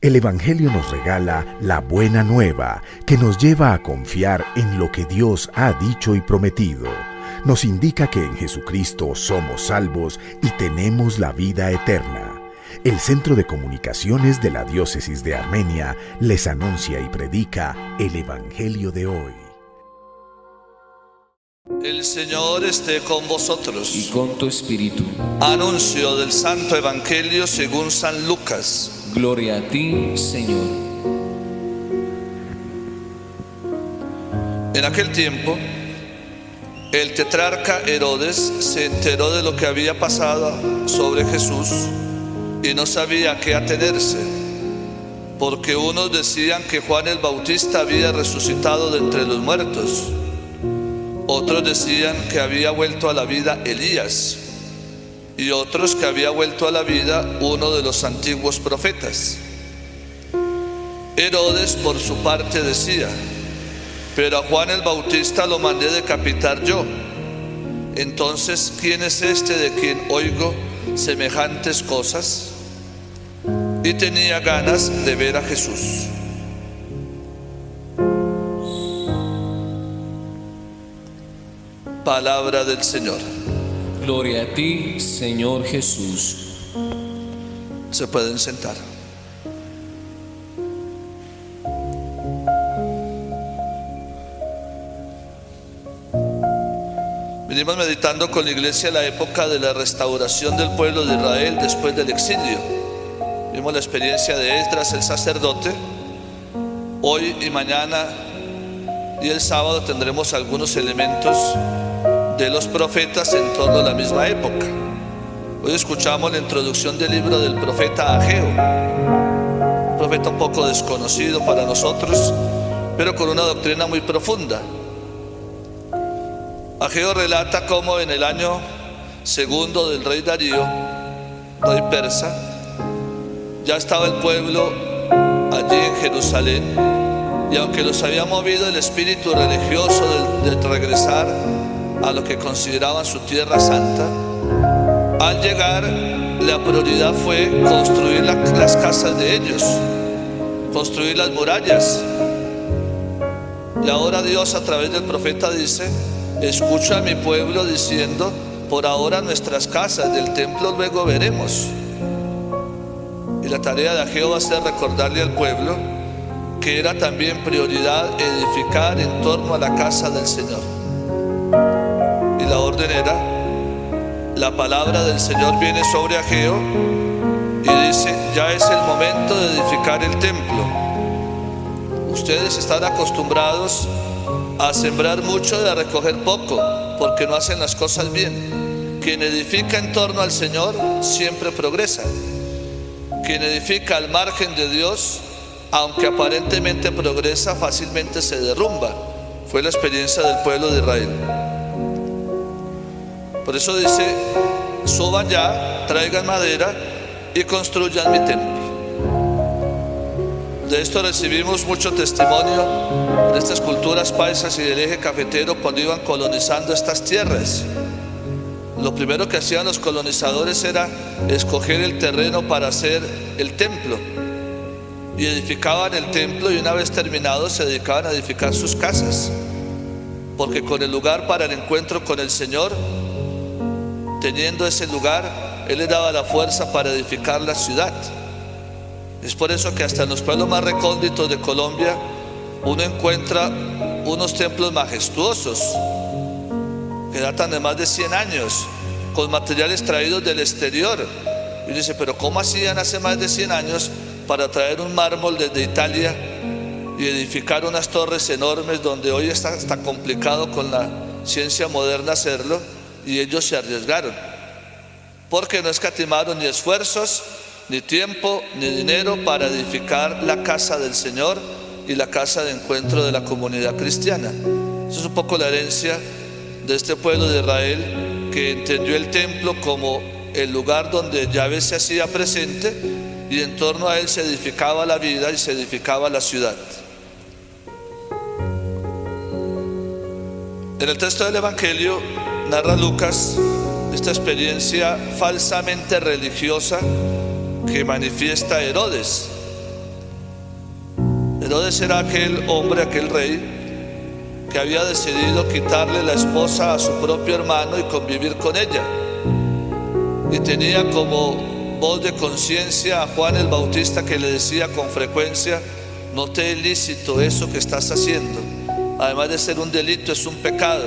El Evangelio nos regala la buena nueva que nos lleva a confiar en lo que Dios ha dicho y prometido. Nos indica que en Jesucristo somos salvos y tenemos la vida eterna. El Centro de Comunicaciones de la Diócesis de Armenia les anuncia y predica el Evangelio de hoy. El Señor esté con vosotros. Y con tu espíritu. Anuncio del Santo Evangelio según San Lucas. Gloria a ti, Señor. En aquel tiempo, el tetrarca Herodes se enteró de lo que había pasado sobre Jesús y no sabía a qué atenerse, porque unos decían que Juan el Bautista había resucitado de entre los muertos, otros decían que había vuelto a la vida Elías, y otros que había vuelto a la vida uno de los antiguos profetas. Herodes por su parte decía: pero a Juan el Bautista lo mandé decapitar yo. Entonces, ¿quién es este de quien oigo semejantes cosas? Y tenía ganas de ver a Jesús. Palabra del Señor. Gloria a ti, Señor Jesús. Se pueden sentar. Venimos meditando con la iglesia la época de la restauración del pueblo de Israel después del exilio. Vimos la experiencia de Esdras, el sacerdote. Hoy y mañana y el sábado tendremos algunos elementos de los profetas en torno a la misma época. Hoy escuchamos la introducción del libro del profeta Ageo, un profeta un poco desconocido para nosotros, pero con una doctrina muy profunda. Ageo relata cómo en el año segundo del rey Darío, rey persa, ya estaba el pueblo allí en Jerusalén, y aunque los había movido el espíritu religioso de regresar a lo que consideraban su tierra santa, al llegar la prioridad fue construir las casas de ellos, construir las murallas. Y ahora Dios a través del profeta dice: escucha a mi pueblo diciendo, por ahora nuestras casas del templo luego veremos. Y la tarea de Ageo va a ser recordarle al pueblo que era también prioridad edificar en torno a la casa del Señor. Y la orden era: la palabra del Señor viene sobre Ageo y dice: ya es el momento de edificar el templo. Ustedes están acostumbrados a sembrar mucho y a recoger poco, porque no hacen las cosas bien. Quien edifica en torno al Señor siempre progresa. Quien edifica al margen de Dios, aunque aparentemente progresa, fácilmente se derrumba. Fue la experiencia del pueblo de Israel. Por eso dice: suban ya, traigan madera y construyan mi templo. De esto recibimos mucho testimonio de estas culturas paisas y del eje cafetero cuando iban colonizando estas tierras. Lo primero que hacían los colonizadores era escoger el terreno para hacer el templo, y edificaban el templo, y una vez terminado se dedicaban a edificar sus casas, porque con el lugar para el encuentro con el Señor, teniendo ese lugar, Él les daba la fuerza para edificar la ciudad. Es por eso que hasta en los pueblos más recónditos de Colombia uno encuentra unos templos majestuosos que datan de más de 100 años, con materiales traídos del exterior. Y dice: pero ¿cómo hacían hace más de 100 años para traer un mármol desde Italia y edificar unas torres enormes donde hoy está complicado con la ciencia moderna hacerlo? Y ellos se arriesgaron, porque no escatimaron ni esfuerzos, ni tiempo, ni dinero para edificar la casa del Señor y la casa de encuentro de la comunidad cristiana. Eso es un poco la herencia de este pueblo de Israel, que entendió el templo como el lugar donde Yahvé se hacía presente, y en torno a él se edificaba la vida y se edificaba la ciudad. En el texto del Evangelio narra Lucas esta experiencia falsamente religiosa que manifiesta Herodes. Herodes era aquel hombre, aquel rey, que había decidido quitarle la esposa a su propio hermano y convivir con ella. Y tenía como voz de conciencia a Juan el Bautista, que le decía con frecuencia: no te es lícito eso que estás haciendo. Además de ser un delito, es un pecado.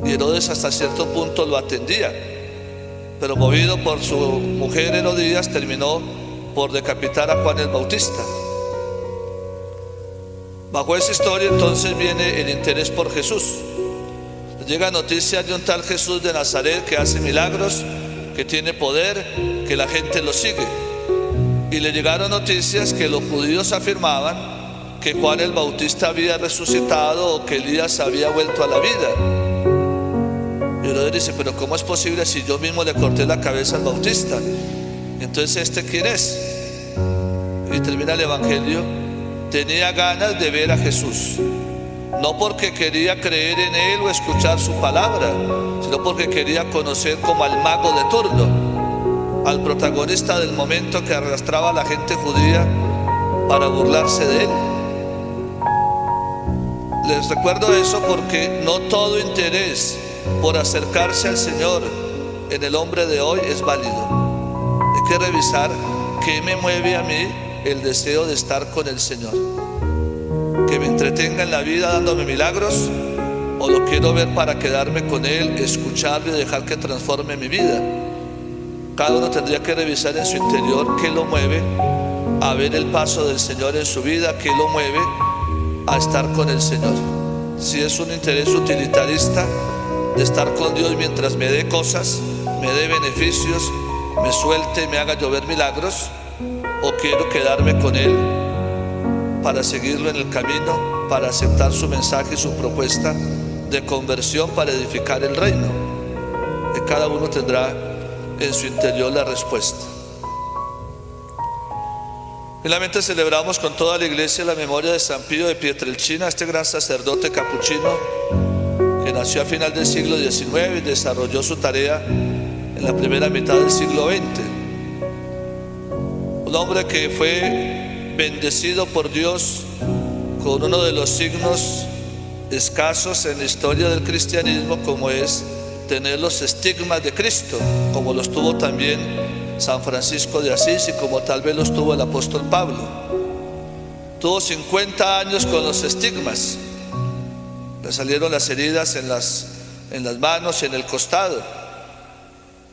Y Herodes hasta cierto punto lo atendía, pero movido por su mujer Herodías, terminó por decapitar a Juan el Bautista. Bajo esa historia entonces viene el interés por Jesús. Llega noticia de un tal Jesús de Nazaret que hace milagros, que tiene poder, que la gente lo sigue. Y le llegaron noticias que los judíos afirmaban que Juan el Bautista había resucitado o que Elías había vuelto a la vida. Y Herodes dice: pero ¿cómo es posible si yo mismo le corté la cabeza al Bautista? Entonces, ¿este quién es? Y termina el evangelio: tenía ganas de ver a Jesús, no porque quería creer en él o escuchar su palabra, sino porque quería conocer como al mago de turno, al protagonista del momento que arrastraba a la gente judía para burlarse de él. Les recuerdo eso porque no todo interés por acercarse al Señor en el hombre de hoy es válido. Hay que revisar qué me mueve a mí el deseo de estar con el Señor, que me entretenga en la vida dándome milagros, o lo quiero ver para quedarme con Él, escucharlo y dejar que transforme mi vida. Cada uno tendría que revisar en su interior qué lo mueve a ver el paso del Señor en su vida, qué lo mueve a estar con el Señor. Si es un interés utilitarista de estar con Dios mientras me dé cosas, me dé beneficios, me suelte, me haga llover milagros, o quiero quedarme con Él para seguirlo en el camino, para aceptar su mensaje y su propuesta de conversión para edificar el reino. Y cada uno tendrá en su interior la respuesta. Finalmente celebramos con toda la iglesia la memoria de San Pío de Pietrelcina, este gran sacerdote capuchino que nació a final del siglo XIX y desarrolló su tarea en la primera mitad del siglo XX. Un hombre que fue bendecido por Dios con uno de los signos escasos en la historia del cristianismo, como es tener los estigmas de Cristo, como los tuvo también San Francisco de Asís y como tal vez los tuvo el apóstol Pablo. Tuvo 50 años con los estigmas. Le salieron las heridas en las manos y en el costado.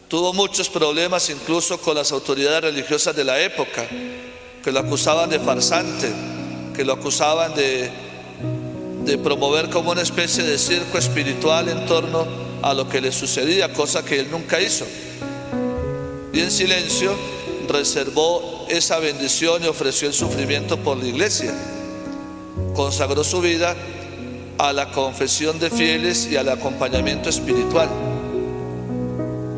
Tuvo muchos problemas incluso con las autoridades religiosas de la época, que lo acusaban de farsante, que lo acusaban de promover como una especie de circo espiritual en torno a lo que le sucedía, cosa que él nunca hizo. Y en silencio reservó esa bendición y ofreció el sufrimiento por la iglesia. Consagró su vida a la confesión de fieles y al acompañamiento espiritual.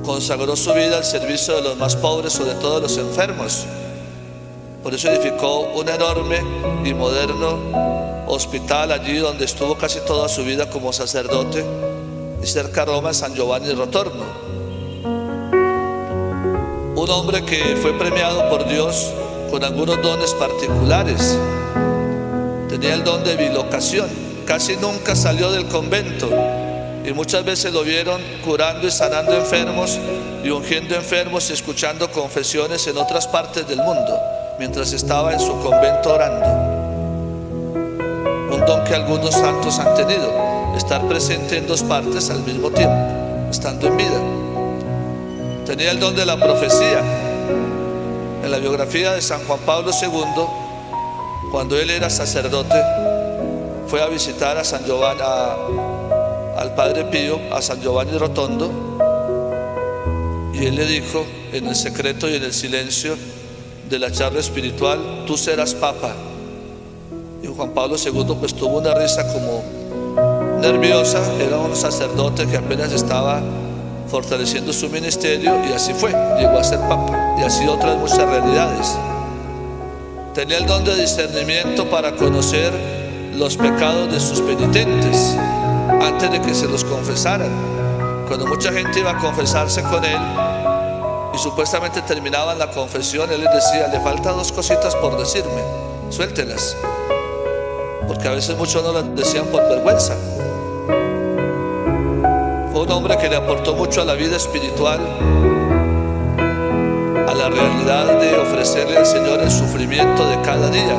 Consagró su vida al servicio de los más pobres, sobre todo de los enfermos. Por eso edificó un enorme y moderno hospital allí donde estuvo casi toda su vida como sacerdote, y cerca a Roma, en San Giovanni Rotorno. Un hombre que fue premiado por Dios con algunos dones particulares. Tenía el don de bilocación, casi nunca salió del convento y muchas veces lo vieron curando y sanando enfermos y ungiendo enfermos y escuchando confesiones en otras partes del mundo mientras estaba en su convento orando. Un don que algunos santos han tenido, estar presente en dos partes al mismo tiempo, estando en vida. Tenía el don de la profecía. En la biografía de San Juan Pablo II, cuando él era sacerdote, fue a visitar a San Giovanni, al Padre Pío, a San Giovanni Rotondo, y él le dijo en el secreto y en el silencio de la charla espiritual: tú serás papa. Y Juan Pablo II pues tuvo una risa como nerviosa. Era un sacerdote que apenas estaba fortaleciendo su ministerio, y así fue, llegó a ser papa, y así otras muchas realidades. Tenía el don de discernimiento para conocer los pecados de sus penitentes antes de que se los confesaran. Cuando mucha gente iba a confesarse con él y supuestamente terminaban la confesión, él les decía: le faltan dos cositas por decirme. suéltelas, porque a veces muchos no las decían por vergüenza. Fue un hombre que le aportó mucho a la vida espiritual, a la realidad de ofrecerle al Señor el sufrimiento de cada día,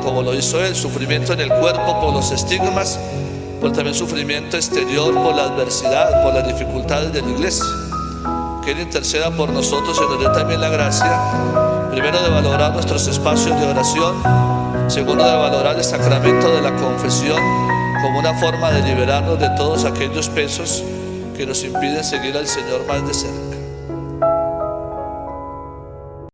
como lo hizo él, sufrimiento en el cuerpo por los estigmas, pero también sufrimiento exterior por la adversidad, por las dificultades de la iglesia. Que Él interceda por nosotros y nos dé también la gracia, primero de valorar nuestros espacios de oración, segundo de valorar el sacramento de la confesión como una forma de liberarnos de todos aquellos pesos que nos impiden seguir al Señor más de cerca.